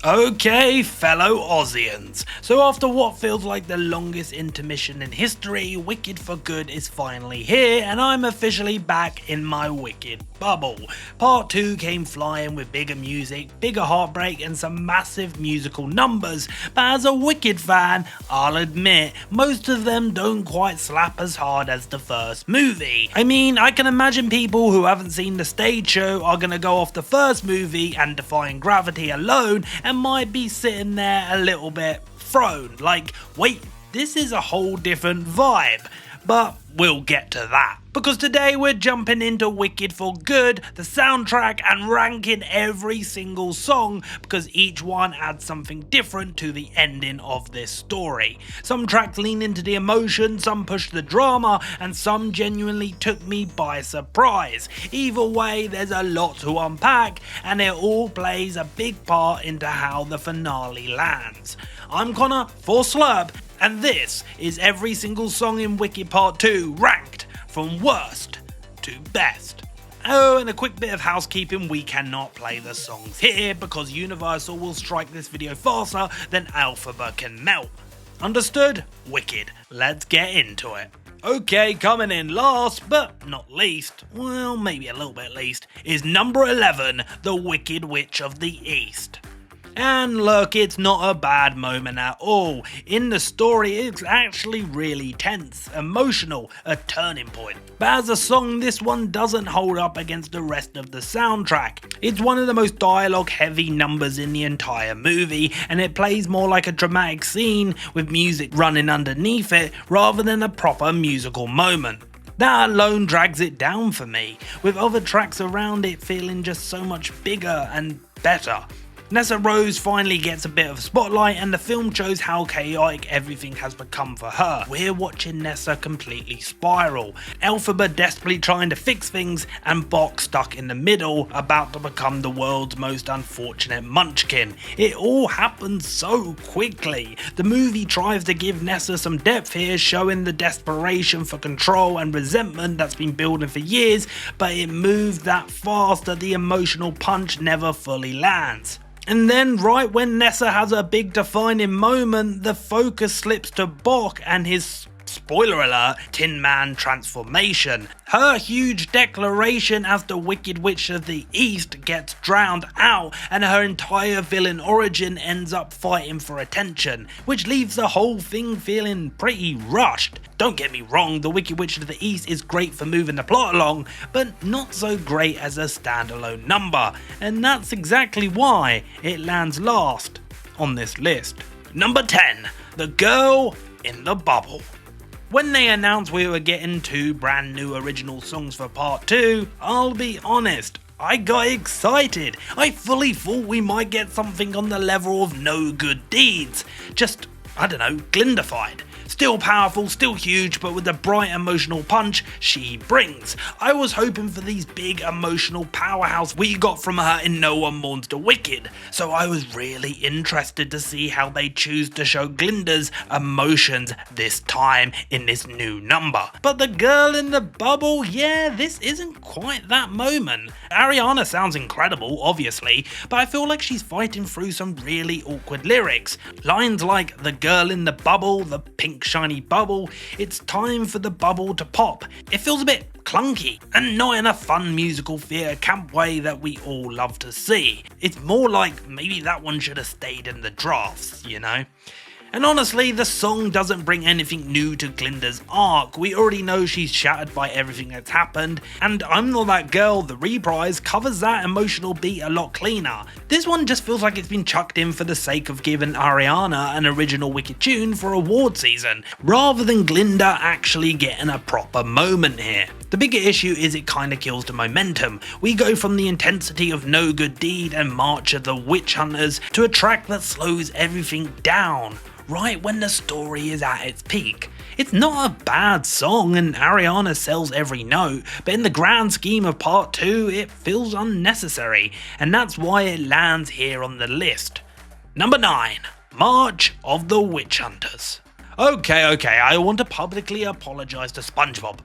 Okay, fellow Aussians, so after what feels like the longest intermission in history, Wicked for Good is finally here and I'm officially back in my Wicked bubble. Part 2 came flying with bigger music, bigger heartbreak and some massive musical numbers, but as a Wicked fan, I'll admit, most of them don't quite slap as hard as the first movie. I mean, I can imagine people who haven't seen the stage show are gonna go off the first movie and Defying Gravity alone and might be sitting there a little bit thrown, like, wait, this is a whole different vibe. But we'll get to that. Because today we're jumping into Wicked for Good, the soundtrack, and ranking every single song because each one adds something different to the ending of this story. Some tracks lean into the emotion, some push the drama, and some genuinely took me by surprise. Either way, there's a lot to unpack, and it all plays a big part into how the finale lands. I'm Connor for Slurp, and this is every single song in Wicked Part 2 ranked from worst to best. Oh, and a quick bit of housekeeping, we cannot play the songs here because Universal will strike this video faster than Alphabet can melt. Understood? Wicked. Let's get into it. Okay, coming in last, but not least, well, maybe a little bit least, is number 11, The Wicked Witch of the East. And look, it's not a bad moment at all. In the story, it's actually really tense, emotional, a turning point. But as a song, this one doesn't hold up against the rest of the soundtrack. It's one of the most dialogue-heavy numbers in the entire movie, and it plays more like a dramatic scene with music running underneath it rather than a proper musical moment. That alone drags it down for me, with other tracks around it feeling just so much bigger and better. Nessa Rose finally gets a bit of a spotlight and the film shows how chaotic everything has become for her. We're watching Nessa completely spiral, Elphaba desperately trying to fix things, and Bok stuck in the middle, about to become the world's most unfortunate munchkin. It all happens so quickly. The movie tries to give Nessa some depth here, showing the desperation for control and resentment that's been building for years, but it moves that fast that the emotional punch never fully lands. And then right when Nessa has a big defining moment, the focus slips to Bok and his, spoiler alert, Tin Man transformation. Her huge declaration as the Wicked Witch of the East gets drowned out and her entire villain origin ends up fighting for attention, which leaves the whole thing feeling pretty rushed. Don't get me wrong, the Wicked Witch of the East is great for moving the plot along, but not so great as a standalone number, and that's exactly why it lands last on this list. Number 10, The Girl in the Bubble. When they announced we were getting 2 brand new original songs for part 2, I'll be honest, I got excited. I fully thought we might get something on the level of No Good Deeds. Just, I don't know, Glindified. Still powerful, still huge, but with the bright emotional punch she brings. I was hoping for these big emotional powerhouse we got from her in No One Mourns the Wicked, so I was really interested to see how they choose to show Glinda's emotions this time in this new number. But the girl in the bubble, yeah, this isn't quite that moment. Ariana sounds incredible, obviously, but I feel like she's fighting through some really awkward lyrics. Lines like, the girl in the bubble, the pink shiny bubble, it's time for the bubble to pop. It feels a bit clunky and not in a fun musical theatre camp way that we all love to see. It's more like maybe that one should have stayed in the drafts, you know? And honestly, the song doesn't bring anything new to Glinda's arc. We already know she's shattered by everything that's happened, and I'm Not That Girl, the Reprise, covers that emotional beat a lot cleaner. This one just feels like it's been chucked in for the sake of giving Ariana an original Wicked tune for award season, rather than Glinda actually getting a proper moment here. The bigger issue is it kinda kills the momentum. We go from the intensity of No Good Deed and March of the Witch Hunters to a track that slows everything down, right when the story is at its peak. It's not a bad song and Ariana sells every note, but in the grand scheme of part 2 it feels unnecessary, and that's why it lands here on the list. Number 9, March of the Witch Hunters. Okay, I want to publicly apologise to SpongeBob.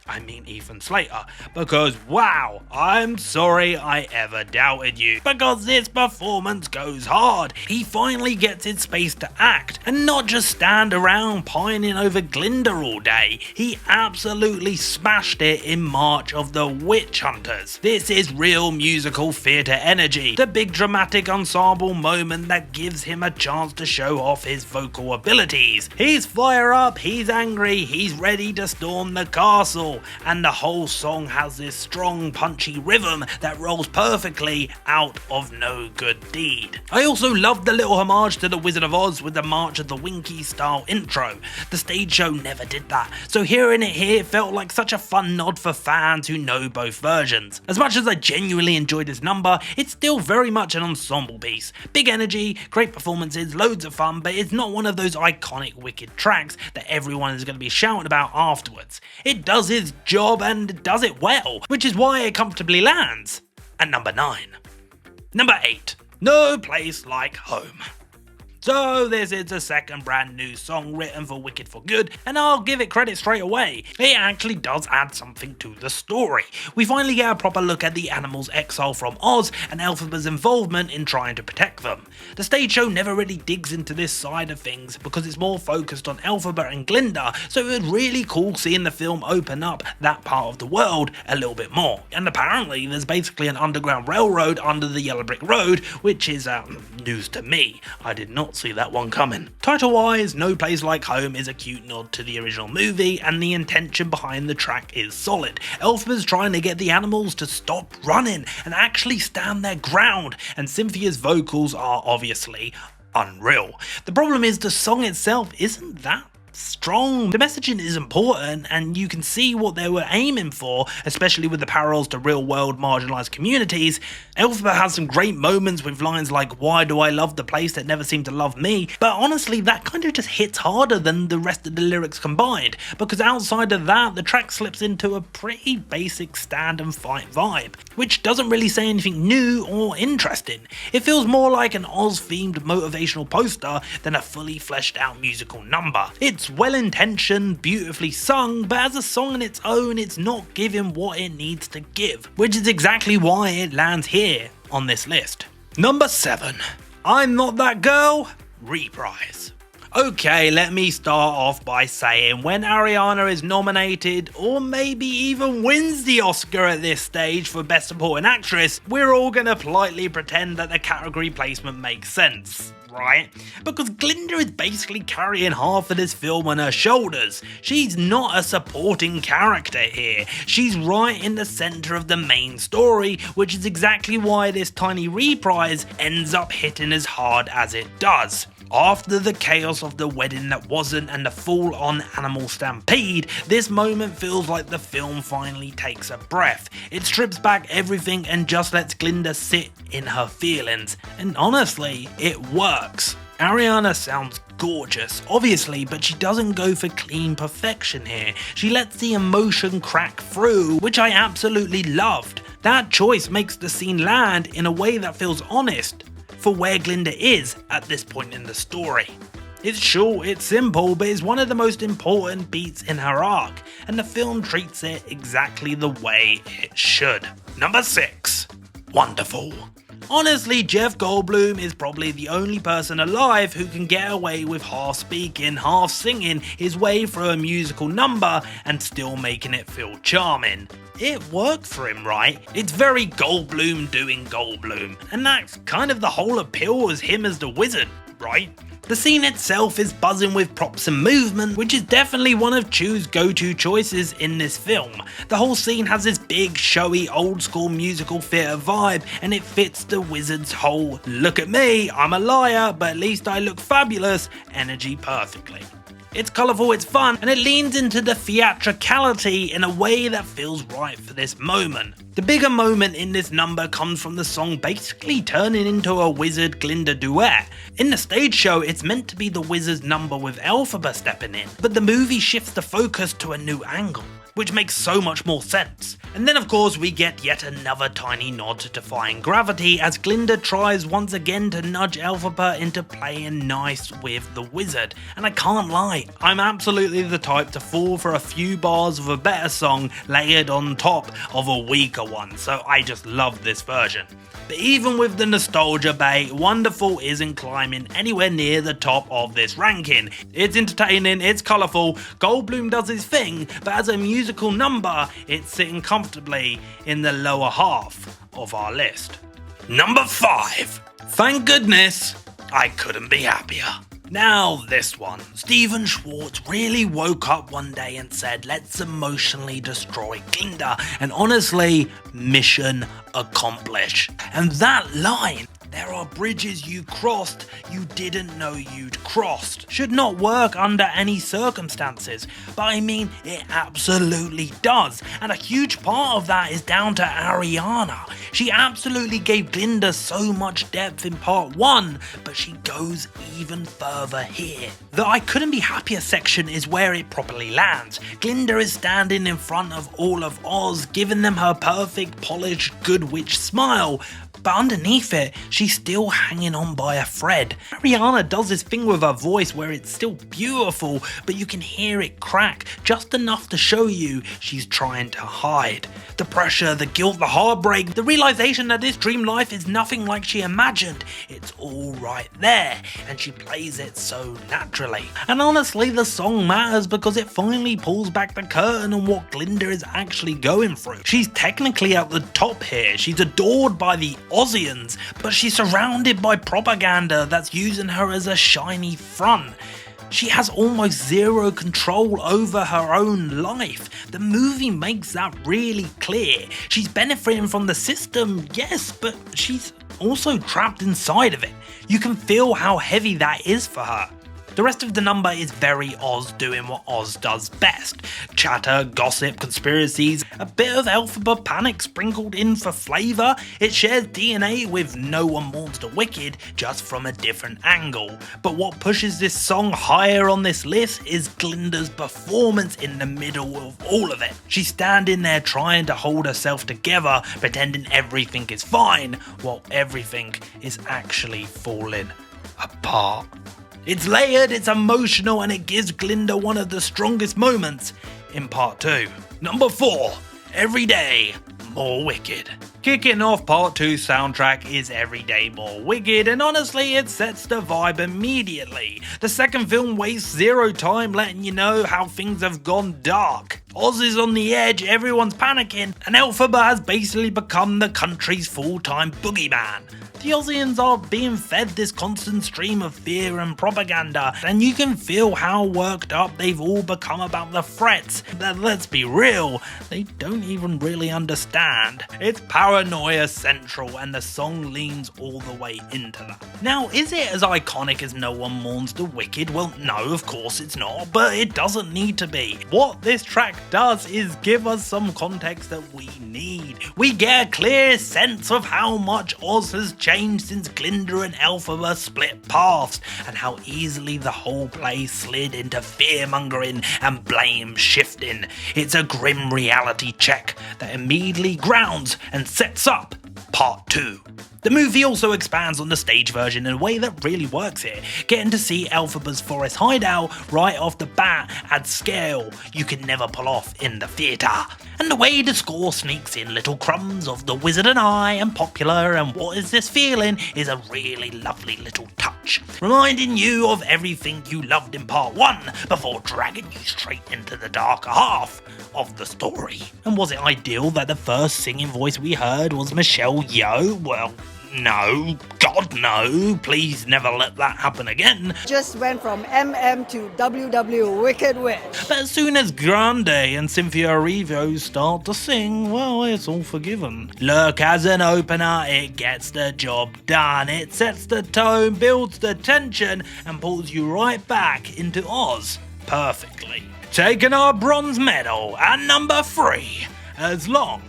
I mean Ethan Slater, because wow, I'm sorry I ever doubted you, because this performance goes hard. He finally gets his space to act, and not just stand around pining over Glinda all day. He absolutely smashed it in March of the Witch Hunters. This is real musical theatre energy, the big dramatic ensemble moment that gives him a chance to show off his vocal abilities. He's fire up, he's angry, he's ready to storm the castle. And the whole song has this strong punchy rhythm that rolls perfectly out of no good deed. I also loved the little homage to the Wizard of Oz with the March of the Winky style intro. The stage show never did that, so hearing it here felt like such a fun nod for fans who know both versions. As much as I genuinely enjoyed this number, it's still very much an ensemble piece. Big energy, great performances, loads of fun, but it's not one of those iconic Wicked tracks that everyone is going to be shouting about afterwards. It does its job and does it well, which is why it comfortably lands at number 9. Number 8. No Place Like Home. So this is the second brand new song written for Wicked for Good, and I'll give it credit straight away. It actually does add something to the story. We finally get a proper look at the animals' exile from Oz and Elphaba's involvement in trying to protect them. The stage show never really digs into this side of things because it's more focused on Elphaba and Glinda, so it was really cool seeing the film open up that part of the world a little bit more. And apparently there's basically an underground railroad under the Yellow Brick Road, which is news to me. I did not see that one coming. Title wise, No Place Like Home is a cute nod to the original movie, and the intention behind the track is solid. Elphaba's trying to get the animals to stop running and actually stand their ground, and Cynthia's vocals are obviously unreal. The problem is the song itself isn't that strong. The messaging is important and you can see what they were aiming for, especially with the parallels to real world marginalised communities. Elphaba has some great moments with lines like, "Why do I love the place that never seemed to love me?" But honestly, that kind of just hits harder than the rest of the lyrics combined, because outside of that, the track slips into a pretty basic stand and fight vibe, which doesn't really say anything new or interesting. It feels more like an Oz themed motivational poster than a fully fleshed out musical number. It's well intentioned, beautifully sung, but as a song on its own, it's not giving what it needs to give, which is exactly why it lands here on this list. Number 7. I'm Not That Girl, Reprise. Okay, let me start off by saying when Ariana is nominated, or maybe even wins the Oscar at this stage for Best Supporting Actress, we're all gonna politely pretend that the category placement makes sense, right? Because Glinda is basically carrying half of this film on her shoulders. She's not a supporting character here. She's right in the centre of the main story, which is exactly why this tiny reprise ends up hitting as hard as it does. After the chaos of the wedding that wasn't and the full-on animal stampede, this moment feels like the film finally takes a breath. It strips back everything and just lets Glinda sit in her feelings, and honestly, it works. Ariana sounds gorgeous, obviously, but she doesn't go for clean perfection here. She lets the emotion crack through, which I absolutely loved. That choice makes the scene land in a way that feels honest for where Glinda is at this point in the story. It's short, it's simple, but it's one of the most important beats in her arc, and the film treats it exactly the way it should. Number 6. Wonderful. Honestly, Jeff Goldblum is probably the only person alive who can get away with half speaking, half singing his way through a musical number and still making it feel charming. It worked for him, right? It's very Goldblum doing Goldblum, and that's kind of the whole appeal as him as the wizard, right? The scene itself is buzzing with props and movement, which is definitely one of Chu's go-to choices in this film. The whole scene has this big, showy, old-school musical theatre vibe, and it fits the wizard's whole "look at me, I'm a liar, but at least I look fabulous" energy perfectly. It's colourful, it's fun, and it leans into the theatricality in a way that feels right for this moment. The bigger moment in this number comes from the song basically turning into a Wizard-Glinda duet. In the stage show, it's meant to be the Wizard's number with Elphaba stepping in, but the movie shifts the focus to a new angle. which makes so much more sense. And then of course we get yet another tiny nod to defying gravity as Glinda tries once again to nudge Elphaba into playing nice with the wizard. And I can't lie, I'm absolutely the type to fall for a few bars of a better song layered on top of a weaker one, so I just love this version. But even with the nostalgia bait, Wonderful isn't climbing anywhere near the top of this ranking. It's entertaining, it's colourful, Goldblum does his thing, but as a musical number, it's sitting comfortably in the lower half of our list. Number 5. Thank goodness, I couldn't be happier. Now this one. Stephen Schwartz really woke up one day and said, let's emotionally destroy Glinda, and honestly, mission accomplished. And that line, there are bridges you crossed you didn't know you'd crossed, should not work under any circumstances, but I mean it absolutely does, and a huge part of that is down to Ariana. She absolutely gave Glinda so much depth in part 1, but she goes even further here. The I couldn't be happier section is where it properly lands. Glinda is standing in front of all of Oz, giving them her perfect polished good witch smile, but underneath it, she's still hanging on by a thread. Ariana does this thing with her voice where it's still beautiful, but you can hear it crack just enough to show you she's trying to hide. The pressure, the guilt, the heartbreak, the realization that this dream life is nothing like she imagined. It's all right there, and she plays it so naturally. And honestly, the song matters because it finally pulls back the curtain on what Glinda is actually going through. She's technically at the top here. She's adored by the Ozians, but she's surrounded by propaganda that's using her as a shiny front. She has almost zero control over her own life. The movie makes that really clear. She's benefiting from the system, yes, but she's also trapped inside of it. You can feel how heavy that is for her. The rest of the number is very Oz doing what Oz does best. Chatter, gossip, conspiracies, a bit of Elphaba panic sprinkled in for flavour. It shares DNA with No One Mourns the Wicked, just from a different angle. But what pushes this song higher on this list is Glinda's performance in the middle of all of it. She's standing there trying to hold herself together, pretending everything is fine, while everything is actually falling apart. It's layered, it's emotional, and it gives Glinda one of the strongest moments in part 2. Number 4. Every Day More Wicked. Kicking off part 2's soundtrack is Every Day More Wicked, and honestly it sets the vibe immediately. The second film wastes zero time letting you know how things have gone dark. Oz is on the edge, everyone's panicking, and Elphaba has basically become the country's full-time boogeyman. The Ozians are being fed this constant stream of fear and propaganda, and you can feel how worked up they've all become about the threats that, let's be real, they don't even really understand. It's paranoia central, and the song leans all the way into that. Now, is it as iconic as No One Mourns the Wicked? Well, no, of course it's not, but it doesn't need to be. What this track does is give us some context that we need. We get a clear sense of how much Oz has changed since Glinda and Elphaba split paths, and how easily the whole place slid into fear-mongering and blame shifting. It's a grim reality check that immediately grounds and sets up part 2. The movie also expands on the stage version in a way that really works here. Getting to see Elphaba's forest hideout right off the bat adds scale you can never pull off in the theatre. And the way the score sneaks in little crumbs of The Wizard and I and Popular and What Is This Feeling is a really lovely little touch, reminding you of everything you loved in part 1 before dragging you straight into the darker half of the story. And was it ideal that the first singing voice we heard was Michelle Yeoh? Well, no, God no, please never let that happen again. Just went from MM to WW Wicked Witch. But as soon as Grande and Cynthia Erivo start to sing, well, it's all forgiven. Look, as an opener, it gets the job done. It sets the tone, builds the tension, and pulls you right back into Oz perfectly. Taking our bronze medal at number 3, As Long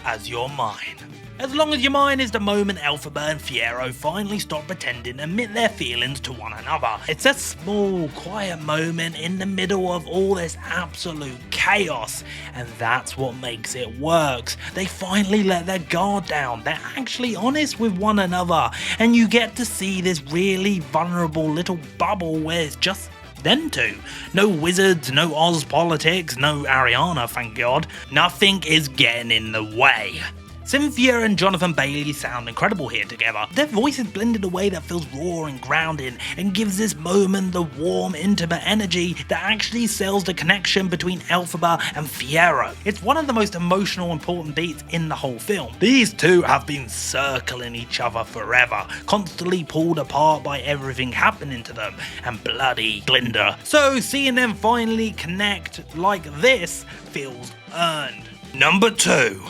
As You're Mine. As Long As You're Mine is the moment Elphaba and Fiyero finally stop pretending and admit their feelings to one another. It's a small, quiet moment in the middle of all this absolute chaos, and that's what makes it work. They finally let their guard down, they're actually honest with one another, and you get to see this really vulnerable little bubble where it's just them two. No wizards, no Oz politics, no Ariana, thank God. Nothing is getting in the way. Cynthia and Jonathan Bailey sound incredible here together. Their voices blend in a way that feels raw and grounding and gives this moment the warm, intimate energy that actually sells the connection between Elphaba and Fiyero. It's one of the most emotional, important beats in the whole film. These two have been circling each other forever, constantly pulled apart by everything happening to them, and bloody Glinda. So seeing them finally connect like this feels earned. Number 2.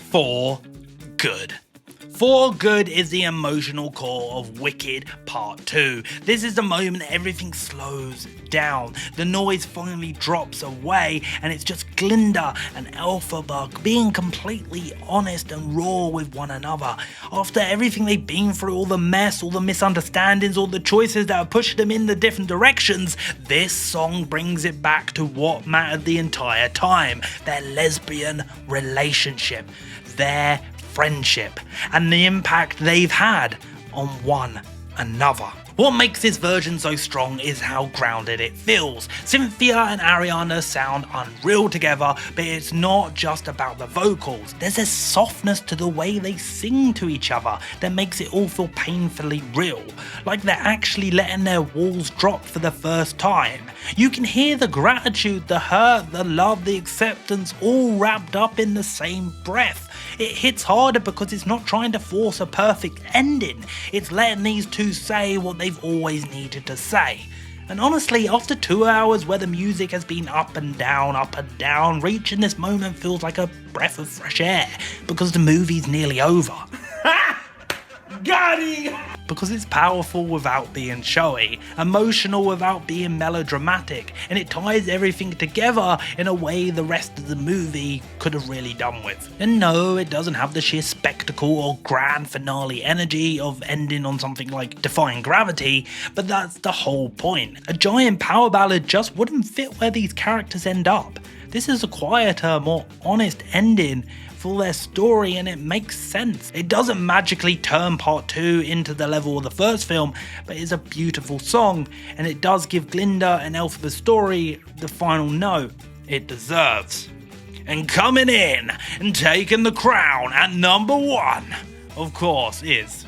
For Good. For Good is the emotional core of Wicked Part 2. This is the moment everything slows down. The noise finally drops away and it's just Glinda and Elphaba being completely honest and raw with one another. After everything they've been through, all the mess, all the misunderstandings, all the choices that have pushed them in the different directions, this song brings it back to what mattered the entire time. Their lesbian relationship. Their friendship and the impact they've had on one another. What makes this version so strong is how grounded it feels. Cynthia and Ariana sound unreal together, but it's not just about the vocals. There's a softness to the way they sing to each other that makes it all feel painfully real, like they're actually letting their walls drop for the first time. You can hear the gratitude, the hurt, the love, the acceptance all wrapped up in the same breath. It hits harder because it's not trying to force a perfect ending, it's letting these two say what they've always needed to say. And honestly, after 2 hours where the music has been up and down, reaching this moment feels like a breath of fresh air, because the movie's nearly over. Got it! Because it's powerful without being showy, emotional without being melodramatic, and it ties everything together in a way the rest of the movie could have really done with. And no, it doesn't have the sheer spectacle or grand finale energy of ending on something like Defying Gravity, but that's the whole point. A giant power ballad just wouldn't fit where these characters end up. This is a quieter, more honest ending for their story, and it makes sense. It doesn't magically turn part 2 into the level of the first film, but it's a beautiful song, and it does give Glinda and Elphaba's story the final note it deserves. And coming in and taking the crown at number 1, of course, is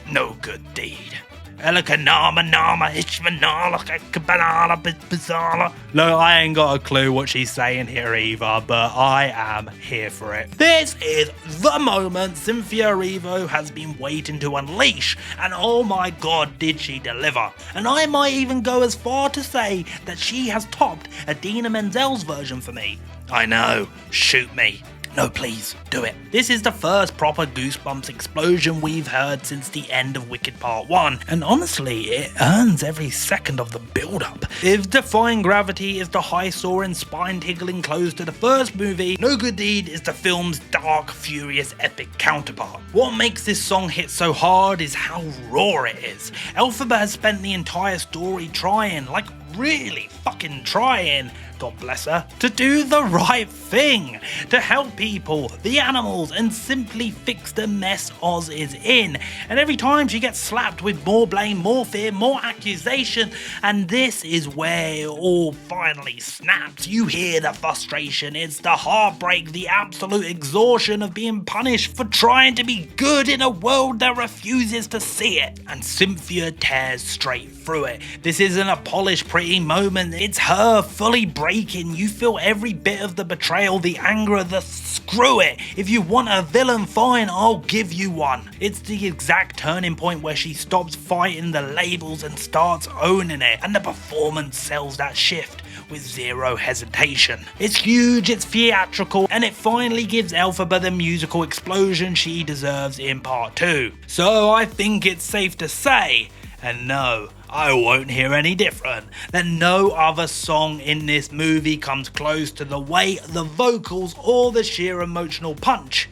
No Good Deed. Elakanama Ishmanala Kabanala Bizarra. Look, I ain't got a clue what she's saying here either, but I am here for it. This is the moment Cynthia Erivo has been waiting to unleash, and oh my god, did she deliver. And I might even go as far to say that she has topped Idina Menzel's version for me. I know, shoot me. No, please, do it. This is the first proper Goosebumps explosion we've heard since the end of Wicked Part 1, and honestly, it earns every second of the build-up. If Defying Gravity is the high-soaring, spine-tickling close to the first movie, No Good Deed is the film's dark, furious, epic counterpart. What makes this song hit so hard is how raw it is. Elphaba has spent the entire story trying, like really fucking trying, God bless her, to do the right thing, to help people, the animals, and simply fix the mess Oz is in. And every time she gets slapped with more blame, more fear, more accusation, and this is where it all finally snaps. You hear the frustration, it's the heartbreak, the absolute exhaustion of being punished for trying to be good in a world that refuses to see it. And Cynthia tears straight through it. This isn't a polished, pretty moment, it's her fully breaking. You feel every bit of the betrayal, the anger, the screw it. If you want a villain, fine, I'll give you one. It's the exact turning point where she stops fighting the labels and starts owning it, and the performance sells that shift with zero hesitation. It's huge, it's theatrical, and it finally gives Elphaba the musical explosion she deserves in part 2. So I think it's safe to say, and no, I won't hear any different, that no other song in this movie comes close to the weight, the vocals, or the sheer emotional punch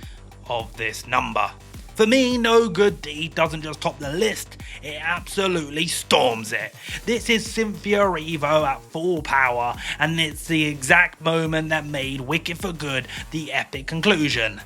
of this number. For me, No Good Deed doesn't just top the list, it absolutely storms it. This is Cynthia Erivo at full power, and it's the exact moment that made Wicked for Good the epic conclusion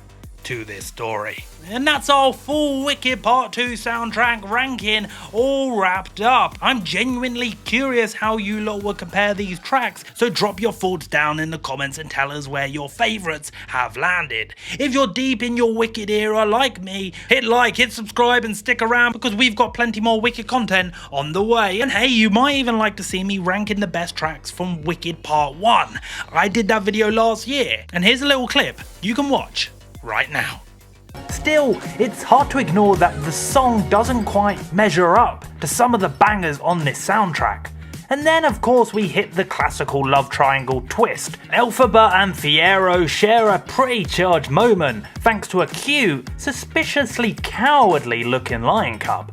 to this story. And that's our full Wicked Part 2 soundtrack ranking all wrapped up. I'm genuinely curious how you lot will compare these tracks, so drop your thoughts down in the comments and tell us where your favourites have landed. If you're deep in your Wicked era like me, hit like, hit subscribe and stick around because we've got plenty more Wicked content on the way. And hey, you might even like to see me ranking the best tracks from Wicked Part 1. I did that video last year, and here's a little clip you can watch right now. Still, it's hard to ignore that the song doesn't quite measure up to some of the bangers on this soundtrack. And then of course we hit the classical love triangle twist. Elphaba and Fiyero share a pretty charged moment thanks to a cute, suspiciously cowardly looking lion cub.